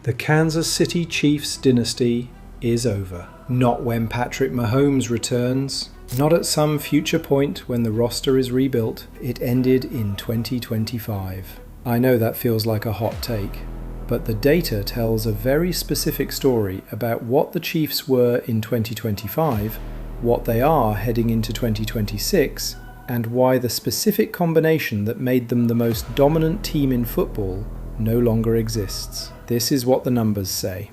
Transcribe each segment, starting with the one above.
The Kansas City Chiefs dynasty is over. Not when Patrick Mahomes returns. Not at some future point when the roster is rebuilt. It ended in 2025. I know that feels like a hot take, but the data tells a very specific story about what the Chiefs were in 2025, what they are heading into 2026, and why the specific combination that made them the most dominant team in football no longer exists. This is what the numbers say.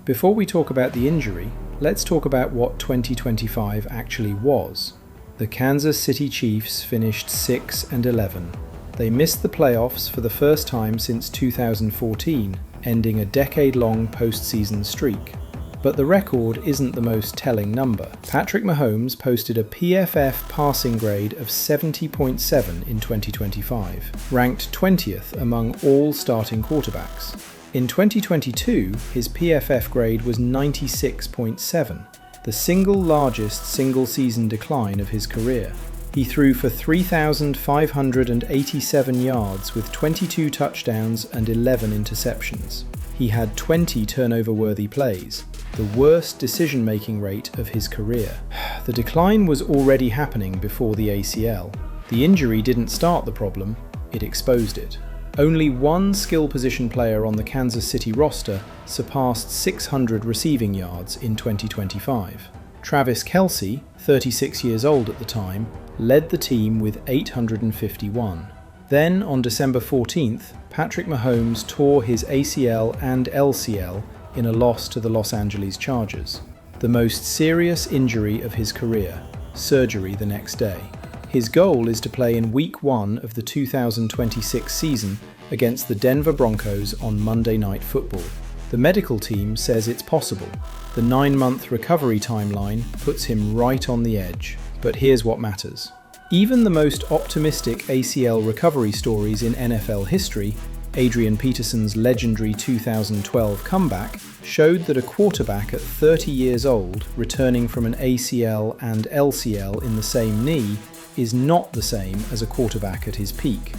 Before we talk about the injury, let's talk about what 2025 actually was. The Kansas City Chiefs finished 6-11. They missed the playoffs for the first time since 2014, ending a decade-long postseason streak. But the record isn't the most telling number. Patrick Mahomes posted a PFF passing grade of 70.7 in 2025, ranked 20th among all starting quarterbacks. In 2022, his PFF grade was 96.7, the single largest single-season decline of his career. He threw for 3,587 yards with 22 touchdowns and 11 interceptions. He had 20 turnover-worthy plays, the worst decision-making rate of his career. The decline was already happening before the ACL. The injury didn't start the problem, it exposed it. Only one skill position player on the Kansas City roster surpassed 600 receiving yards in 2025. Travis Kelce, 36 years old at the time, led the team with 851. Then, on December 14th, Patrick Mahomes tore his ACL and LCL in a loss to the Los Angeles Chargers. The most serious injury of his career, surgery the next day. His goal is to play in Week 1 of the 2026 season against the Denver Broncos on Monday Night Football. The medical team says it's possible. The 9-month recovery timeline puts him right on the edge. But here's what matters. Even the most optimistic ACL recovery stories in NFL history, Adrian Peterson's legendary 2012 comeback, showed that a quarterback at 30 years old returning from an ACL and LCL in the same knee is not the same as a quarterback at his peak.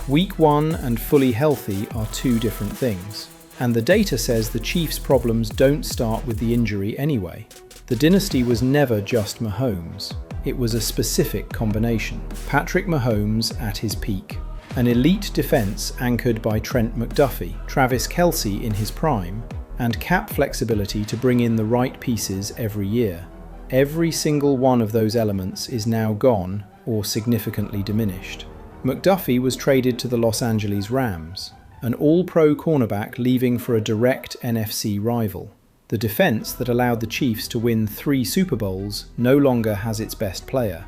Week 1 and fully healthy are two different things. And the data says the Chiefs' problems don't start with the injury anyway. The dynasty was never just Mahomes. It was a specific combination. Patrick Mahomes at his peak. An elite defense anchored by Trent McDuffie, Travis Kelce in his prime, and cap flexibility to bring in the right pieces every year. Every single one of those elements is now gone or significantly diminished. McDuffie was traded to the Los Angeles Rams, an all-pro cornerback leaving for a direct NFC rival. The defense that allowed the Chiefs to win 3 Super Bowls no longer has its best player.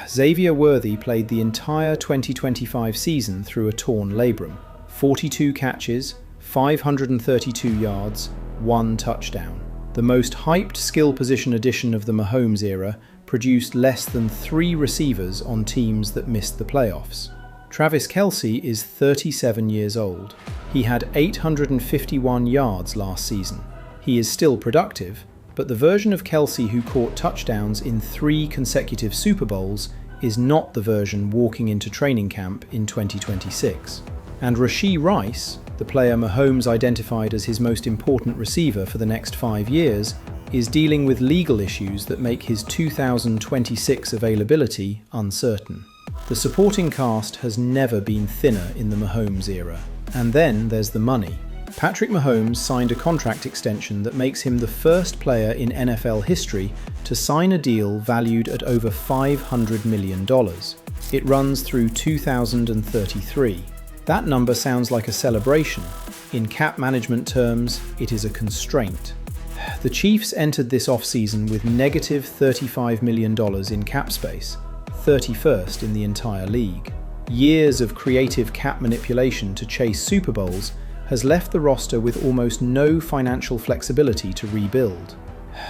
Xavier Worthy played the entire 2025 season through a torn labrum. 42 catches, 532 yards, 1 touchdown. The most hyped skill position addition of the Mahomes era produced less than 3 receivers on teams that missed the playoffs. Travis Kelce is 37 years old. He had 851 yards last season. He is still productive, but the version of Kelce who caught touchdowns in 3 consecutive Super Bowls is not the version walking into training camp in 2026. And Rashee Rice, the player Mahomes identified as his most important receiver for the next 5 years, is dealing with legal issues that make his 2026 availability uncertain. The supporting cast has never been thinner in the Mahomes era. And then there's the money. Patrick Mahomes signed a contract extension that makes him the first player in NFL history to sign a deal valued at over $500 million. It runs through 2033. That number sounds like a celebration. In cap management terms, it is a constraint. The Chiefs entered this offseason with negative $35 million in cap space, 31st in the entire league. Years of creative cap manipulation to chase Super Bowls has left the roster with almost no financial flexibility to rebuild.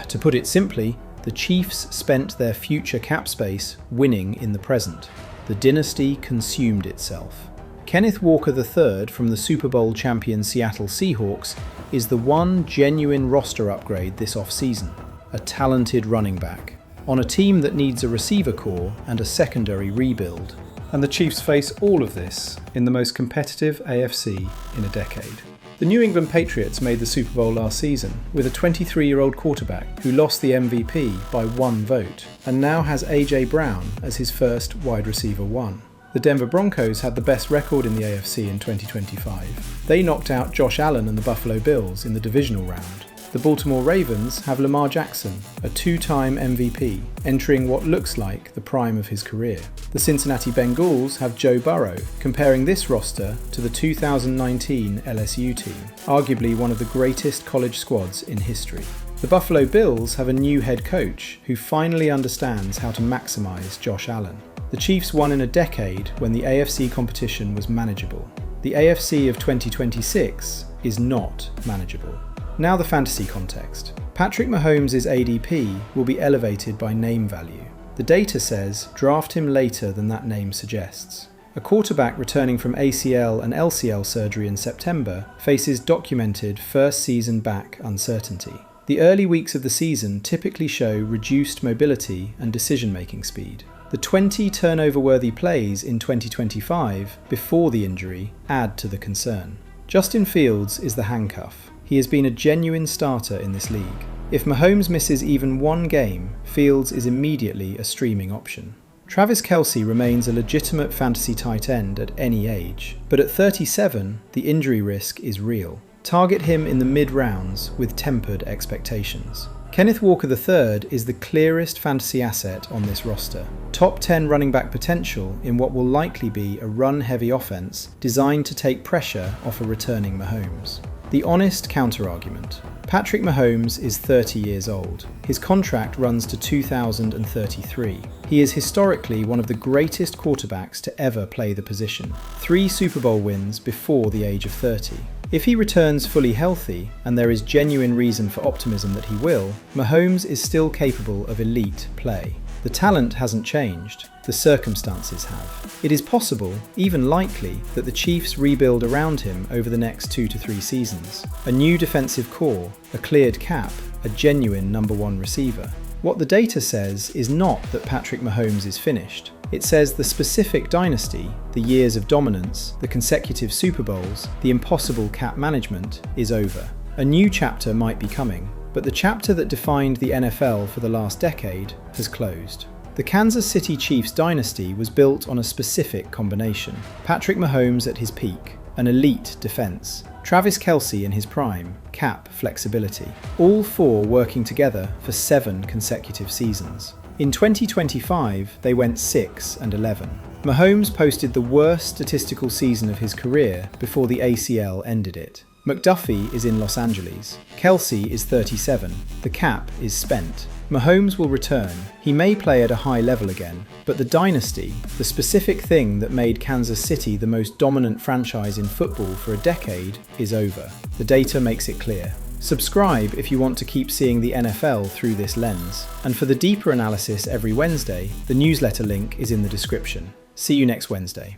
To put it simply, the Chiefs spent their future cap space winning in the present. The dynasty consumed itself. Kenneth Walker III from the Super Bowl champion Seattle Seahawks is the one genuine roster upgrade this offseason, a talented running back, on a team that needs a receiver core and a secondary rebuild. And the Chiefs face all of this in the most competitive AFC in a decade. The New England Patriots made the Super Bowl last season with a 23-year-old quarterback who lost the MVP by 1 vote and now has A.J. Brown as his first wide receiver 1. The Denver Broncos had the best record in the AFC in 2025. They knocked out Josh Allen and the Buffalo Bills in the divisional round. The Baltimore Ravens have Lamar Jackson, a 2-time MVP, entering what looks like the prime of his career. The Cincinnati Bengals have Joe Burrow, comparing this roster to the 2019 LSU team, arguably one of the greatest college squads in history. The Buffalo Bills have a new head coach who finally understands how to maximize Josh Allen. The Chiefs won in a decade when the AFC competition was manageable. The AFC of 2026 is not manageable. Now the fantasy context. Patrick Mahomes' ADP will be elevated by name value. The data says draft him later than that name suggests. A quarterback returning from ACL and LCL surgery in September faces documented first season back uncertainty. The early weeks of the season typically show reduced mobility and decision-making speed. The 20 turnover-worthy plays in 2025 before the injury add to the concern. Justin Fields is the handcuff. He has been a genuine starter in this league. If Mahomes misses even one game, Fields is immediately a streaming option. Travis Kelce remains a legitimate fantasy tight end at any age, but at 37, the injury risk is real. Target him in the mid-rounds with tempered expectations. Kenneth Walker III is the clearest fantasy asset on this roster. Top 10 running back potential in what will likely be a run-heavy offense designed to take pressure off a returning Mahomes. The honest counterargument. Patrick Mahomes is 30 years old. His contract runs to 2033. He is historically one of the greatest quarterbacks to ever play the position. 3 Super Bowl wins before the age of 30. If he returns fully healthy, and there is genuine reason for optimism that he will, Mahomes is still capable of elite play. The talent hasn't changed, the circumstances have. It is possible, even likely, that the Chiefs rebuild around him over the next 2 to 3 seasons. A new defensive core, a cleared cap, a genuine number 1 receiver. What the data says is not that Patrick Mahomes is finished. It says the specific dynasty, the years of dominance, the consecutive Super Bowls, the impossible cap management is over. A new chapter might be coming, but the chapter that defined the NFL for the last decade has closed. The Kansas City Chiefs dynasty was built on a specific combination. Patrick Mahomes at his peak, an elite defense. Travis Kelce in his prime, cap flexibility. All 4 working together for 7 consecutive seasons. In 2025, they went 6-11. Mahomes posted the worst statistical season of his career before the ACL ended it. McDuffie is in Los Angeles. Kelce is 37. The cap is spent. Mahomes will return. He may play at a high level again, but the dynasty, the specific thing that made Kansas City the most dominant franchise in football for a decade, is over. The data makes it clear. Subscribe if you want to keep seeing the NFL through this lens. And for the deeper analysis every Wednesday, the newsletter link is in the description. See you next Wednesday.